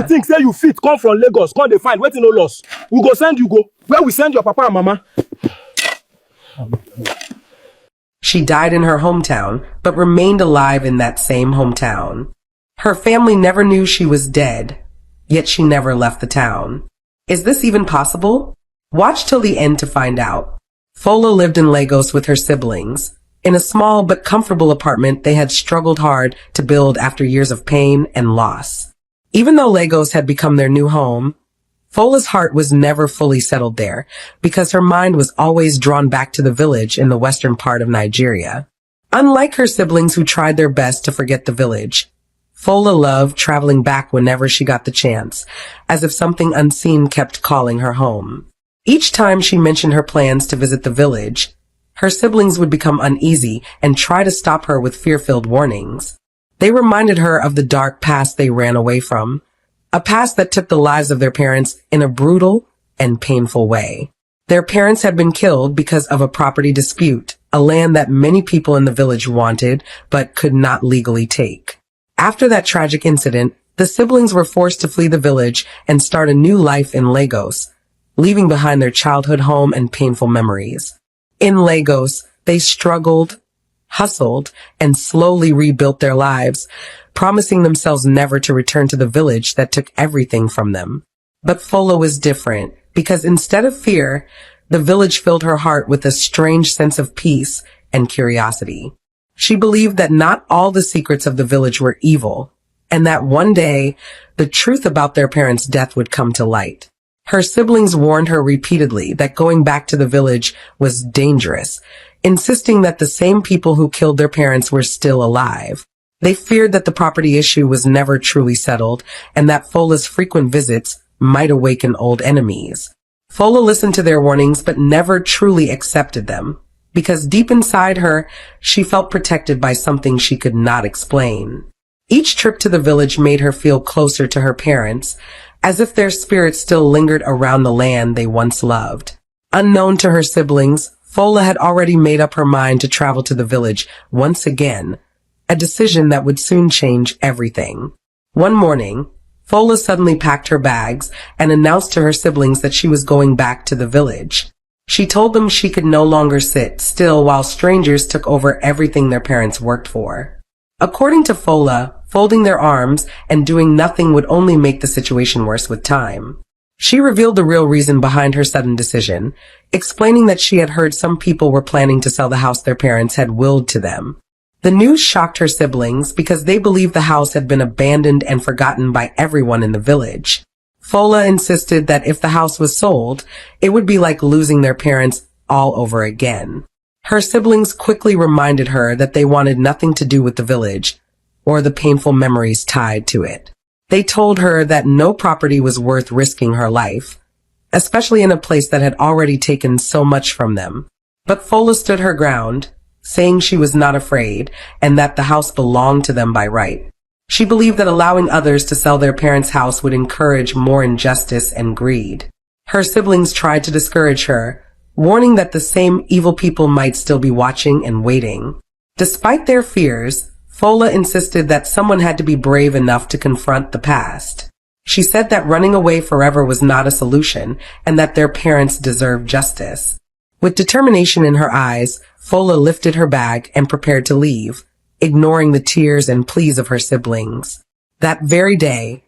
you think say you fit come from Lagos, come dey find wetin no loss? We go send you go. Where we send your papa and mama? She died in her hometown, but remained alive in that same hometown. Her family never knew she was dead, yet she never left the town. Is this even possible? Watch till the end to find out. Fola lived in Lagos with her siblings. In a small but comfortable apartment they had struggled hard to build after years of pain and loss. Even though Lagos had become their new home, Fola's heart was never fully settled there because her mind was always drawn back to the village in the western part of Nigeria. Unlike her siblings who tried their best to forget the village, Fola loved traveling back whenever she got the chance, as if something unseen kept calling her home. Each time she mentioned her plans to visit the village, her siblings would become uneasy and try to stop her with fear-filled warnings. They reminded her of the dark past they ran away from, a past that took the lives of their parents in a brutal and painful way. Their parents had been killed because of a property dispute, a land that many people in the village wanted but could not legally take. After that tragic incident, the siblings were forced to flee the village and start a new life in Lagos, leaving behind their childhood home and painful memories. In Lagos, they struggled, hustled, and slowly rebuilt their lives, promising themselves never to return to the village that took everything from them. But Fola was different, because instead of fear, the village filled her heart with a strange sense of peace and curiosity. She believed that not all the secrets of the village were evil, and that one day, the truth about their parents' death would come to light. Her siblings warned her repeatedly that going back to the village was dangerous, insisting that the same people who killed their parents were still alive. They feared that the property issue was never truly settled, and that Fola's frequent visits might awaken old enemies. Fola listened to their warnings but never truly accepted them, because deep inside her, she felt protected by something she could not explain. Each trip to the village made her feel closer to her parents, as if their spirits still lingered around the land they once loved. Unknown to her siblings, Fola had already made up her mind to travel to the village once again, a decision that would soon change everything. One morning, Fola suddenly packed her bags and announced to her siblings that she was going back to the village. She told them she could no longer sit still while strangers took over everything their parents worked for. According to Fola, folding their arms and doing nothing would only make the situation worse with time. She revealed the real reason behind her sudden decision, explaining that she had heard some people were planning to sell the house their parents had willed to them. The news shocked her siblings because they believed the house had been abandoned and forgotten by everyone in the village. Fola insisted that if the house was sold, it would be like losing their parents all over again. Her siblings quickly reminded her that they wanted nothing to do with the village or the painful memories tied to it. They told her that no property was worth risking her life, especially in a place that had already taken so much from them. But Fola stood her ground, saying she was not afraid and that the house belonged to them by right. She believed that allowing others to sell their parents' house would encourage more injustice and greed. Her siblings tried to discourage her, warning that the same evil people might still be watching and waiting. Despite their fears, Fola insisted that someone had to be brave enough to confront the past. She said that running away forever was not a solution and that their parents deserved justice. With determination in her eyes, Fola lifted her bag and prepared to leave, ignoring the tears and pleas of her siblings. That very day,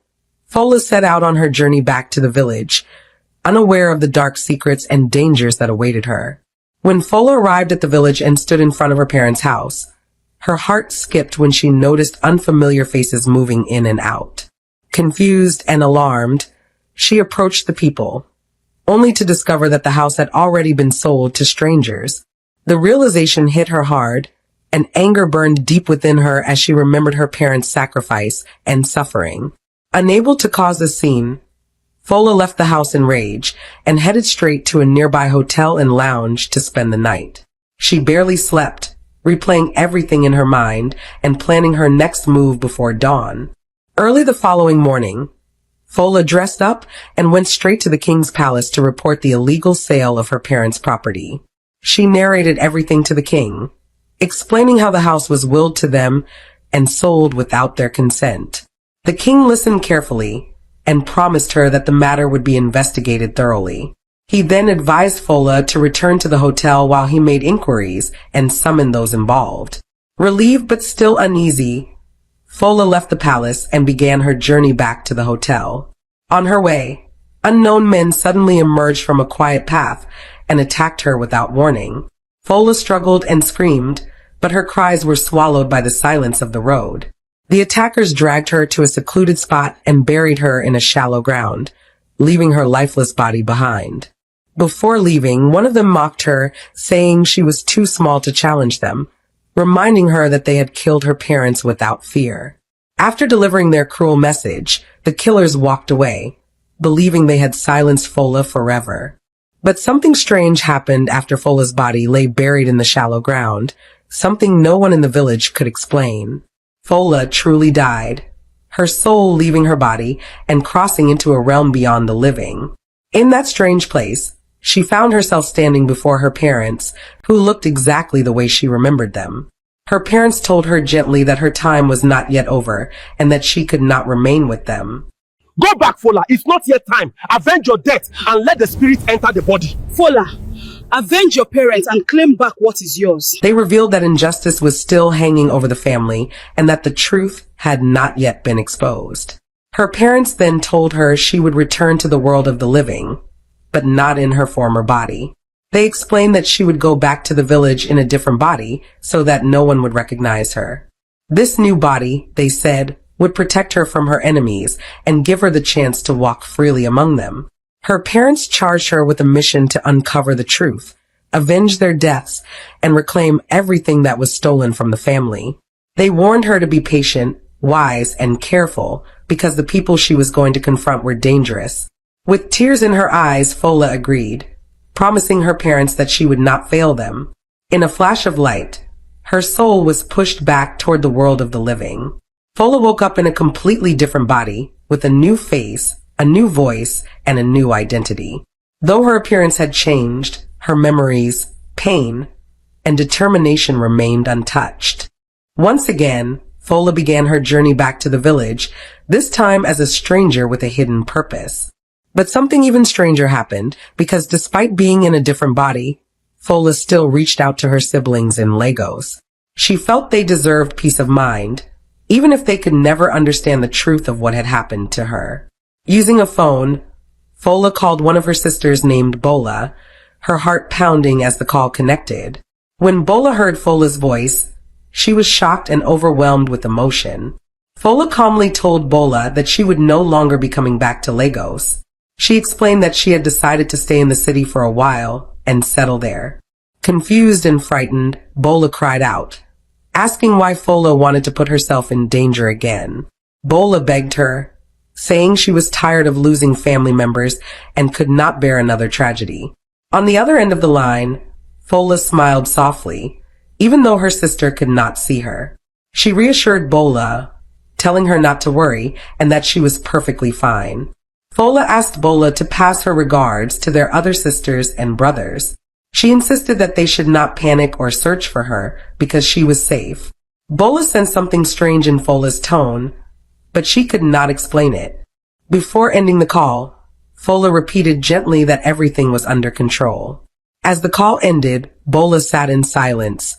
Fola set out on her journey back to the village, unaware of the dark secrets and dangers that awaited her. When Fola arrived at the village and stood in front of her parents' house, her heart skipped when she noticed unfamiliar faces moving in and out. Confused and alarmed, she approached the people, only to discover that the house had already been sold to strangers. The realization hit her hard, and anger burned deep within her as she remembered her parents' sacrifice and suffering. Unable to cause a scene, Fola left the house in rage and headed straight to a nearby hotel and lounge to spend the night. She barely slept, replaying everything in her mind and planning her next move before dawn. Early the following morning, Fola dressed up and went straight to the king's palace to report the illegal sale of her parents' property. She narrated everything to the king, explaining how the house was willed to them and sold without their consent. The king listened carefully, and promised her that the matter would be investigated thoroughly. He then advised Fola to return to the hotel while he made inquiries and summoned those involved. Relieved but still uneasy, Fola left the palace and began her journey back to the hotel. On her way, unknown men suddenly emerged from a quiet path and attacked her without warning. Fola struggled and screamed, but her cries were swallowed by the silence of the road. The attackers dragged her to a secluded spot and buried her in a shallow ground, leaving her lifeless body behind. Before leaving, one of them mocked her, saying she was too small to challenge them, reminding her that they had killed her parents without fear. After delivering their cruel message, the killers walked away, believing they had silenced Fola forever. But something strange happened after Fola's body lay buried in the shallow ground, something no one in the village could explain. Fola truly died, her soul leaving her body and crossing into a realm beyond the living. In that strange place, she found herself standing before her parents, who looked exactly the way she remembered them. Her parents told her gently that her time was not yet over and that she could not remain with them. Go back, Fola. It's not yet time. Avenge your death and let the spirit enter the body. Fola, avenge your parents and claim back what is yours. They revealed that injustice was still hanging over the family and that the truth had not yet been exposed. Her parents then told her she would return to the world of the living, but not in her former body. They explained that she would go back to the village in a different body so that no one would recognize her. This new body, they said, would protect her from her enemies and give her the chance to walk freely among them. Her parents charged her with a mission to uncover the truth, avenge their deaths, and reclaim everything that was stolen from the family. They warned her to be patient, wise, and careful because the people she was going to confront were dangerous. With tears in her eyes, Fola agreed, promising her parents that she would not fail them. In a flash of light, her soul was pushed back toward the world of the living. Fola woke up in a completely different body, with a new face, a new voice, and a new identity. Though her appearance had changed, her memories, pain, and determination remained untouched. Once again, Fola began her journey back to the village, this time as a stranger with a hidden purpose. But something even stranger happened, because despite being in a different body, Fola still reached out to her siblings in Lagos. She felt they deserved peace of mind, even if they could never understand the truth of what had happened to her. Using a phone, Fola called one of her sisters named Bola, her heart pounding as the call connected. When Bola heard Fola's voice, she was shocked and overwhelmed with emotion. Fola calmly told Bola that she would no longer be coming back to Lagos. She explained that she had decided to stay in the city for a while and settle there. Confused and frightened, Bola cried out, asking why Fola wanted to put herself in danger again. Bola begged her, saying she was tired of losing family members and could not bear another tragedy. On the other end of the line, Fola smiled softly, even though her sister could not see her. She reassured Bola, telling her not to worry and that she was perfectly fine. Fola asked Bola to pass her regards to their other sisters and brothers. She insisted that they should not panic or search for her because she was safe. Bola sensed something strange in Fola's tone, but she could not explain it. Before ending the call, Fola repeated gently that everything was under control. As the call ended, Bola sat in silence,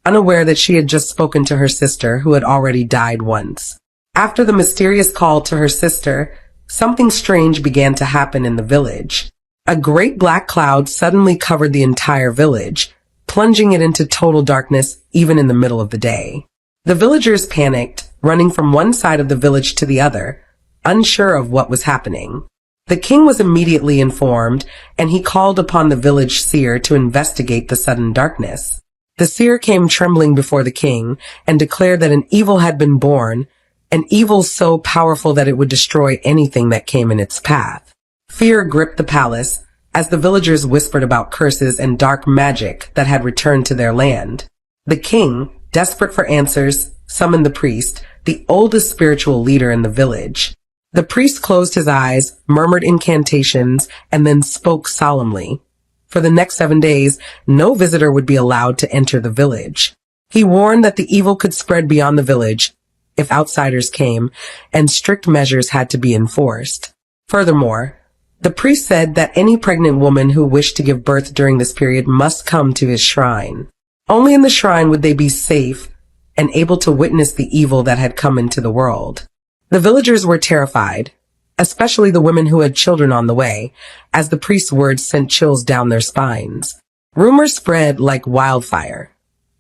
unaware that she had just spoken to her sister who had already died once. After the mysterious call to her sister, something strange began to happen in the village. A great black cloud suddenly covered the entire village, plunging it into total darkness even in the middle of the day. The villagers panicked, running from one side of the village to the other, unsure of what was happening. The king was immediately informed, and he called upon the village seer to investigate the sudden darkness. The seer came trembling before the king and declared that an evil had been born, an evil so powerful that it would destroy anything that came in its path. Fear gripped the palace as the villagers whispered about curses and dark magic that had returned to their land. The king, desperate for answers, summoned the priest, the oldest spiritual leader in the village. The priest closed his eyes, murmured incantations, and then spoke solemnly. For the next 7 days, no visitor would be allowed to enter the village. He warned that the evil could spread beyond the village if outsiders came, and strict measures had to be enforced. Furthermore, the priest said that any pregnant woman who wished to give birth during this period must come to his shrine. Only in the shrine would they be safe and able to witness the evil that had come into the world. The villagers were terrified, especially the women who had children on the way, as the priest's words sent chills down their spines. Rumors spread like wildfire.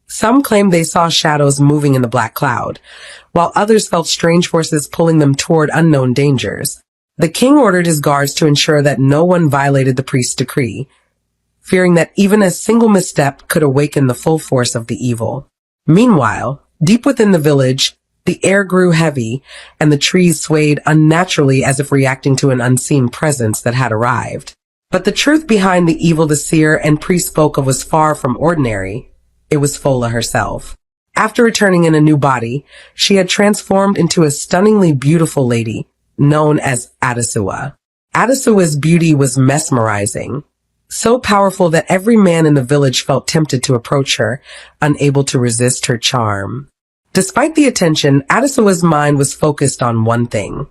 Some claimed they saw shadows moving in the black cloud, while others felt strange forces pulling them toward unknown dangers. The king ordered his guards to ensure that no one violated the priest's decree, fearing that even a single misstep could awaken the full force of the evil. Meanwhile, deep within the village, the air grew heavy, and the trees swayed unnaturally as if reacting to an unseen presence that had arrived. But the truth behind the evil the seer and priest spoke of was far from ordinary. It was Fola herself. After returning in a new body, she had transformed into a stunningly beautiful lady, known as Adesua. Adesua's beauty was mesmerizing, so powerful that every man in the village felt tempted to approach her, unable to resist her charm. Despite the attention, Adesua's mind was focused on one thing: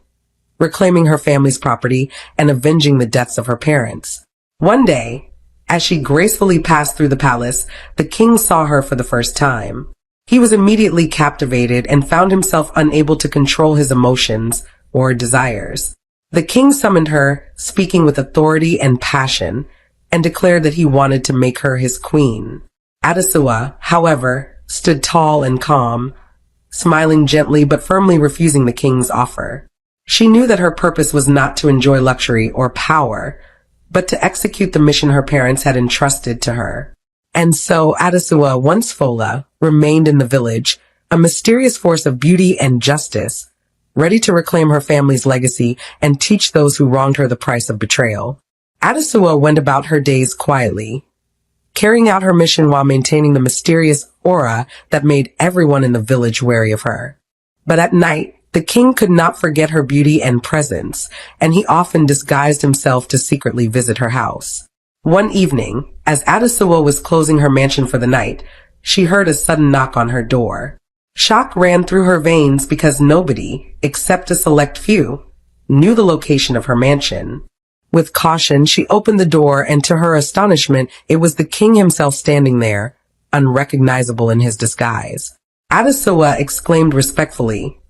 reclaiming her family's property and avenging the deaths of her parents. One day, as she gracefully passed through the palace, the king saw her for the first time. He was immediately captivated and found himself unable to control his emotions or desires. The king summoned her, speaking with authority and passion, and declared that he wanted to make her his queen. Adesua, however, stood tall and calm, smiling gently but firmly refusing the king's offer. She knew that her purpose was not to enjoy luxury or power, but to execute the mission her parents had entrusted to her. And so Adesua, once Fola, remained in the village, a mysterious force of beauty and justice, ready to reclaim her family's legacy and teach those who wronged her the price of betrayal. Adesua went about her days quietly, carrying out her mission while maintaining the mysterious aura that made everyone in the village wary of her. But at night, the king could not forget her beauty and presence, and he often disguised himself to secretly visit her house. One evening, as Adesua was closing her mansion for the night, she heard a sudden knock on her door. Shock ran through her veins because nobody, except a select few, knew the location of her mansion. With caution, she opened the door, and to her astonishment, it was the king himself standing there, unrecognizable in his disguise. Adesua exclaimed respectfully,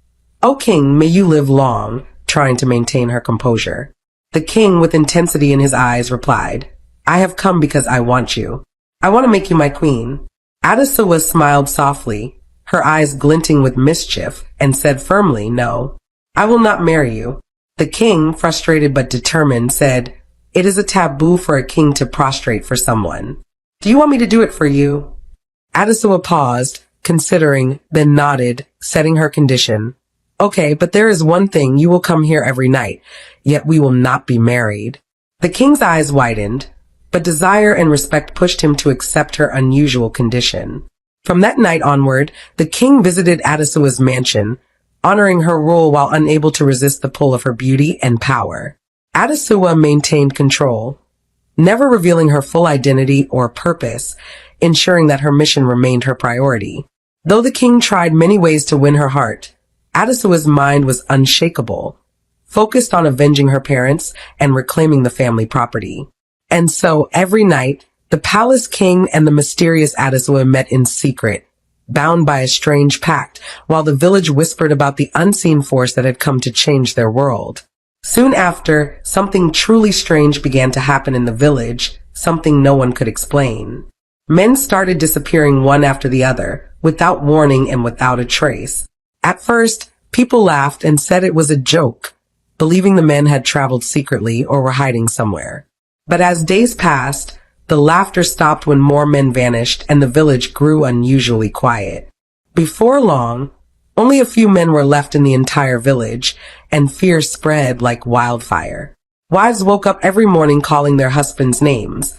"O king, may you live long," trying to maintain her composure. The king, with intensity in his eyes, replied, "I have come because I want you. I want to make you my queen." Adesua smiled softly, her eyes glinting with mischief, and said firmly, "No, I will not marry you." The king, frustrated but determined, said, "It is a taboo for a king to prostrate for someone. Do you want me to do it for you?" Adesua paused, considering, then nodded, setting her condition. "Okay, but there is one thing: you will come here every night, yet we will not be married." The king's eyes widened, but desire and respect pushed him to accept her unusual condition. From that night onward, the king visited Adesua's mansion, honoring her rule while unable to resist the pull of her beauty and power. Adesua maintained control, never revealing her full identity or purpose, ensuring that her mission remained her priority. Though the king tried many ways to win her heart, Adesua's mind was unshakable, focused on avenging her parents and reclaiming the family property. And so every night, the palace king and the mysterious Adesua met in secret, bound by a strange pact, while the village whispered about the unseen force that had come to change their world. Soon after, something truly strange began to happen in the village, something no one could explain. Men started disappearing one after the other, without warning and without a trace. At first, people laughed and said it was a joke, believing the men had traveled secretly or were hiding somewhere. But as days passed, the laughter stopped when more men vanished and the village grew unusually quiet. Before long, only a few men were left in the entire village, and fear spread like wildfire. Wives woke up every morning calling their husbands names,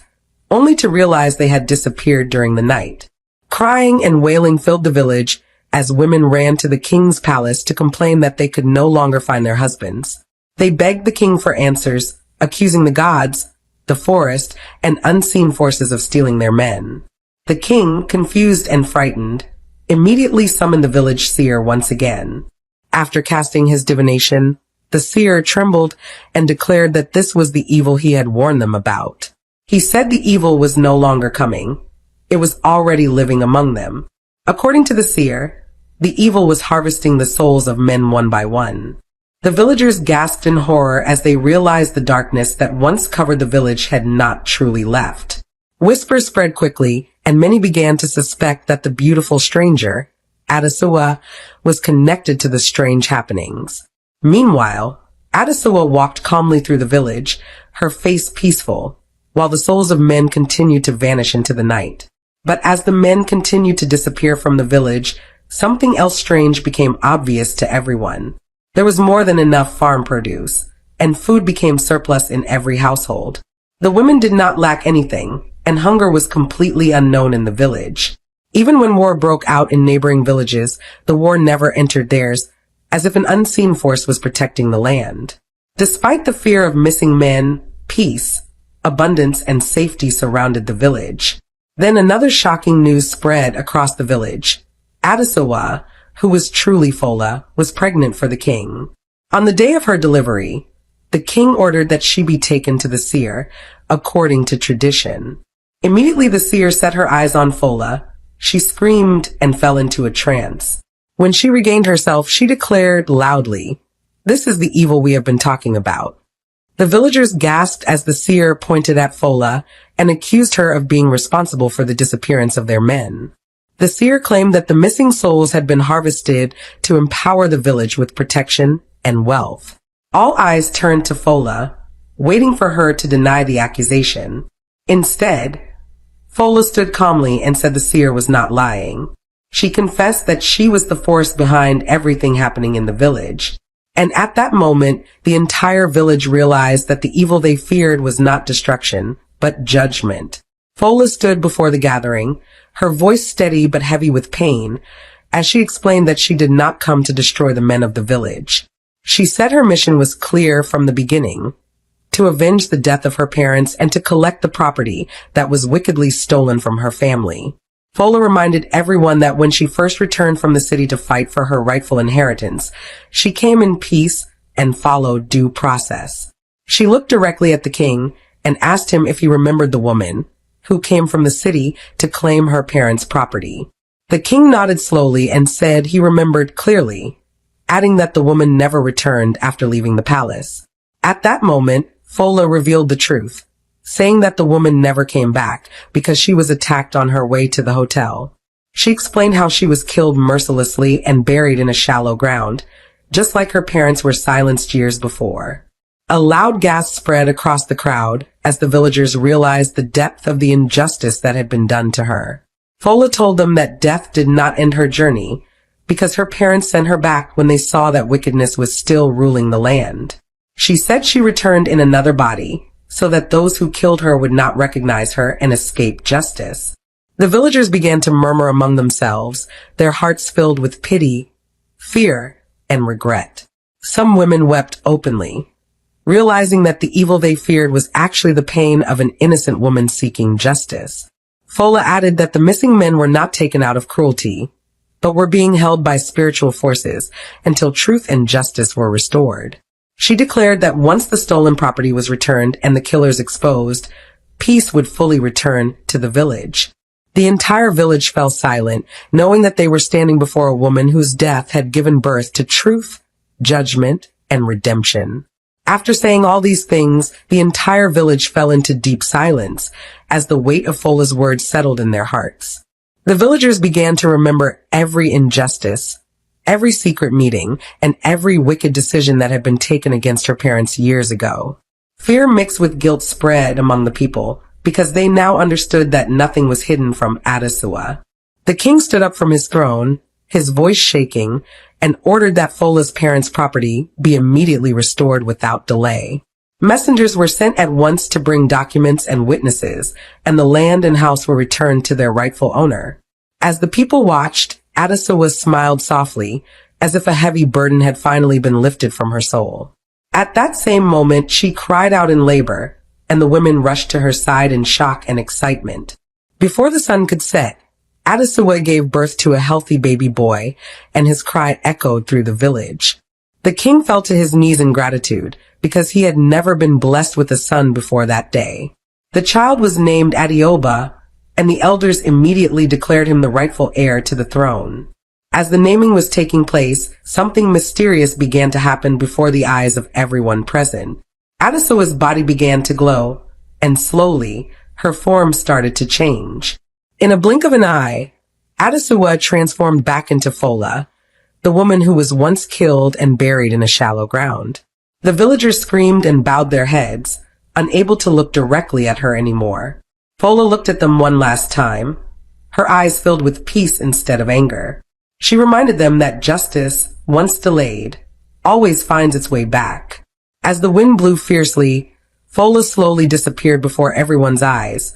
only to realize they had disappeared during the night. Crying and wailing filled the village as women ran to the king's palace to complain that they could no longer find their husbands. They begged the king for answers, accusing the gods, the forest, and unseen forces of stealing their men. The king, confused and frightened, immediately summoned the village seer once again. After casting his divination, the seer trembled and declared that this was the evil he had warned them about. He said the evil was no longer coming. It was already living among them. According to the seer, the evil was harvesting the souls of men one by one. The villagers gasped in horror as they realized the darkness that once covered the village had not truly left. Whispers spread quickly, and many began to suspect that the beautiful stranger, Adesua, was connected to the strange happenings. Meanwhile, Adesua walked calmly through the village, her face peaceful, while the souls of men continued to vanish into the night. But as the men continued to disappear from the village, something else strange became obvious to everyone. There was more than enough farm produce, and food became surplus in every household. The women did not lack anything, and hunger was completely unknown in the village. Even when war broke out in neighboring villages, the war never entered theirs, as if an unseen force was protecting the land. Despite the fear of missing men, peace, abundance, and safety surrounded the village. Then another shocking news spread across the village. Adesua, who was truly Fola, was pregnant for the king. On the day of her delivery, the king ordered that she be taken to the seer, according to tradition. Immediately the seer set her eyes on Fola. She screamed and fell into a trance. When she regained herself, she declared loudly, "This is the evil we have been talking about." The villagers gasped as the seer pointed at Fola and accused her of being responsible for the disappearance of their men. The seer claimed that the missing souls had been harvested to empower the village with protection and wealth. All eyes turned to Fola, waiting for her to deny the accusation. Instead, Fola stood calmly and said the seer was not lying. She confessed that she was the force behind everything happening in the village. And at that moment, the entire village realized that the evil they feared was not destruction, but judgment. Fola stood before the gathering, her voice steady but heavy with pain, as she explained that she did not come to destroy the men of the village. She said her mission was clear from the beginning, to avenge the death of her parents and to collect the property that was wickedly stolen from her family. Fola reminded everyone that when she first returned from the city to fight for her rightful inheritance, she came in peace and followed due process. She looked directly at the king and asked him if he remembered the woman who came from the city to claim her parents' property. The king nodded slowly and said he remembered clearly, adding that the woman never returned after leaving the palace. At that moment, Fola revealed the truth, saying that the woman never came back because she was attacked on her way to the hotel. She explained how she was killed mercilessly and buried in a shallow ground, just like her parents were silenced years before. A loud gasp spread across the crowd as the villagers realized the depth of the injustice that had been done to her. Fola told them that death did not end her journey because her parents sent her back when they saw that wickedness was still ruling the land. She said she returned in another body, so that those who killed her would not recognize her and escape justice. The villagers began to murmur among themselves, their hearts filled with pity, fear, and regret. Some women wept openly, realizing that the evil they feared was actually the pain of an innocent woman seeking justice. Fola added that the missing men were not taken out of cruelty, but were being held by spiritual forces until truth and justice were restored. She declared that once the stolen property was returned and the killers exposed, peace would fully return to the village. The entire village fell silent, knowing that they were standing before a woman whose death had given birth to truth, judgment, and redemption. After saying all these things, the entire village fell into deep silence as the weight of Fola's words settled in their hearts. The villagers began to remember every injustice, every secret meeting, and every wicked decision that had been taken against her parents years ago. Fear mixed with guilt spread among the people because they now understood that nothing was hidden from Adesua. The king stood up from his throne, his voice shaking, and ordered that Fola's parents' property be immediately restored without delay. Messengers were sent at once to bring documents and witnesses, and the land and house were returned to their rightful owner. As the people watched, Adesua smiled softly, as if a heavy burden had finally been lifted from her soul. At that same moment, she cried out in labor, and the women rushed to her side in shock and excitement. Before the sun could set, Adesua gave birth to a healthy baby boy, and his cry echoed through the village. The king fell to his knees in gratitude because he had never been blessed with a son before that day. The child was named Adioba, and the elders immediately declared him the rightful heir to the throne. As the naming was taking place, something mysterious began to happen before the eyes of everyone present. Adesua's body began to glow, and slowly, her form started to change. In a blink of an eye, Adesua transformed back into Fola, the woman who was once killed and buried in a shallow ground. The villagers screamed and bowed their heads, unable to look directly at her anymore. Fola looked at them one last time, her eyes filled with peace instead of anger. She reminded them that justice, once delayed, always finds its way back. As the wind blew fiercely, Fola slowly disappeared before everyone's eyes,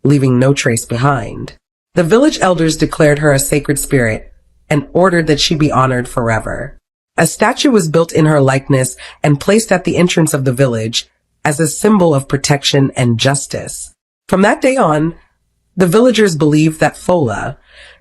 leaving no trace behind. The village elders declared her a sacred spirit and ordered that she be honored forever. A statue was built in her likeness and placed at the entrance of the village as a symbol of protection and justice. From that day on, the villagers believed that Fola,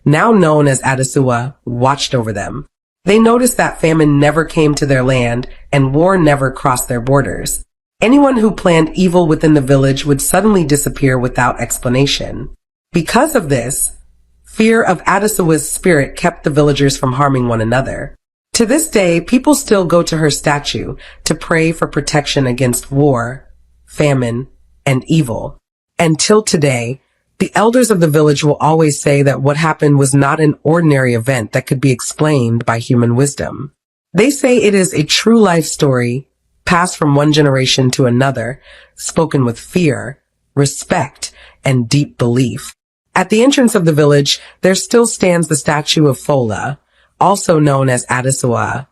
now known as Adesua, watched over them. They noticed that famine never came to their land and war never crossed their borders. Anyone who planned evil within the village would suddenly disappear without explanation. Because of this, fear of Adesua's spirit kept the villagers from harming one another. To this day, people still go to her statue to pray for protection against war, famine, and evil. Until today, the elders of the village will always say that what happened was not an ordinary event that could be explained by human wisdom. They say it is a true life story, passed from one generation to another, spoken with fear, respect, and deep belief. At the entrance of the village, there still stands the statue of Fola, also known as Adesua,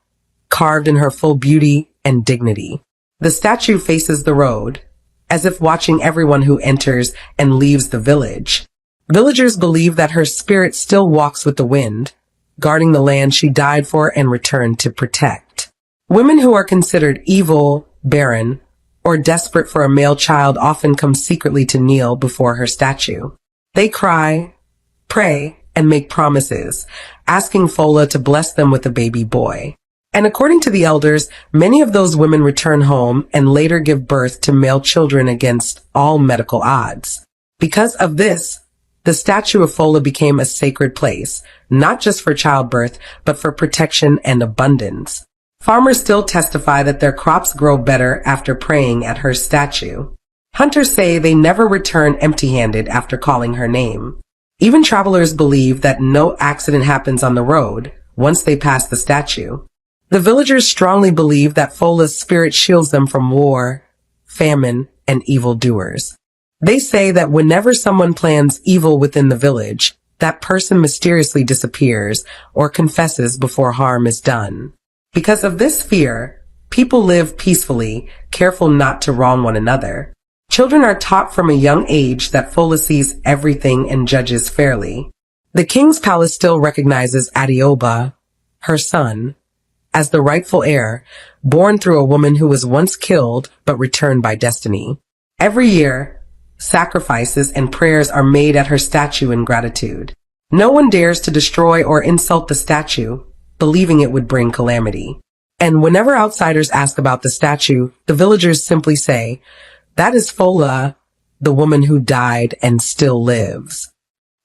carved in her full beauty and dignity. The statue faces the road, as if watching everyone who enters and leaves the village. Villagers believe that her spirit still walks with the wind, guarding the land she died for and returned to protect. Women who are considered evil, barren, or desperate for a male child often come secretly to kneel before her statue. They cry, pray, and make promises, asking Fola to bless them with a baby boy. And according to the elders, many of those women return home and later give birth to male children against all medical odds. Because of this, the statue of Fola became a sacred place, not just for childbirth, but for protection and abundance. Farmers still testify that their crops grow better after praying at her statue. Hunters say they never return empty-handed after calling her name. Even travelers believe that no accident happens on the road once they pass the statue. The villagers strongly believe that Fola's spirit shields them from war, famine, and evildoers. They say that whenever someone plans evil within the village, that person mysteriously disappears or confesses before harm is done. Because of this fear, people live peacefully, careful not to wrong one another. Children are taught from a young age that Fola sees everything and judges fairly. The king's palace still recognizes Adioba, her son, as the rightful heir, born through a woman who was once killed but returned by destiny. Every year, sacrifices and prayers are made at her statue in gratitude. No one dares to destroy or insult the statue, believing it would bring calamity. And whenever outsiders ask about the statue, the villagers simply say, "That is Fola, the woman who died and still lives."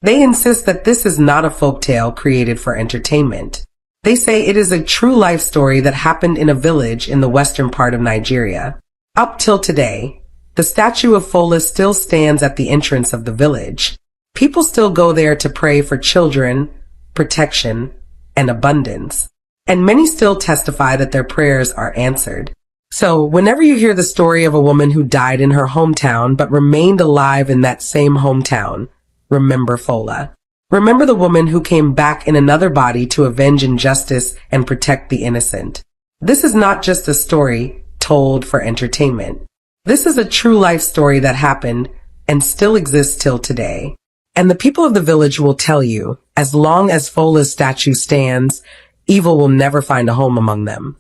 They insist that this is not a folktale created for entertainment. They say it is a true life story that happened in a village in the western part of Nigeria. Up till today, the statue of Fola still stands at the entrance of the village. People still go there to pray for children, protection, and abundance. And many still testify that their prayers are answered. So, whenever you hear the story of a woman who died in her hometown but remained alive in that same hometown, remember Fola. Remember the woman who came back in another body to avenge injustice and protect the innocent. This is not just a story told for entertainment. This is a true life story that happened and still exists till today. And the people of the village will tell you, as long as Fola's statue stands, evil will never find a home among them.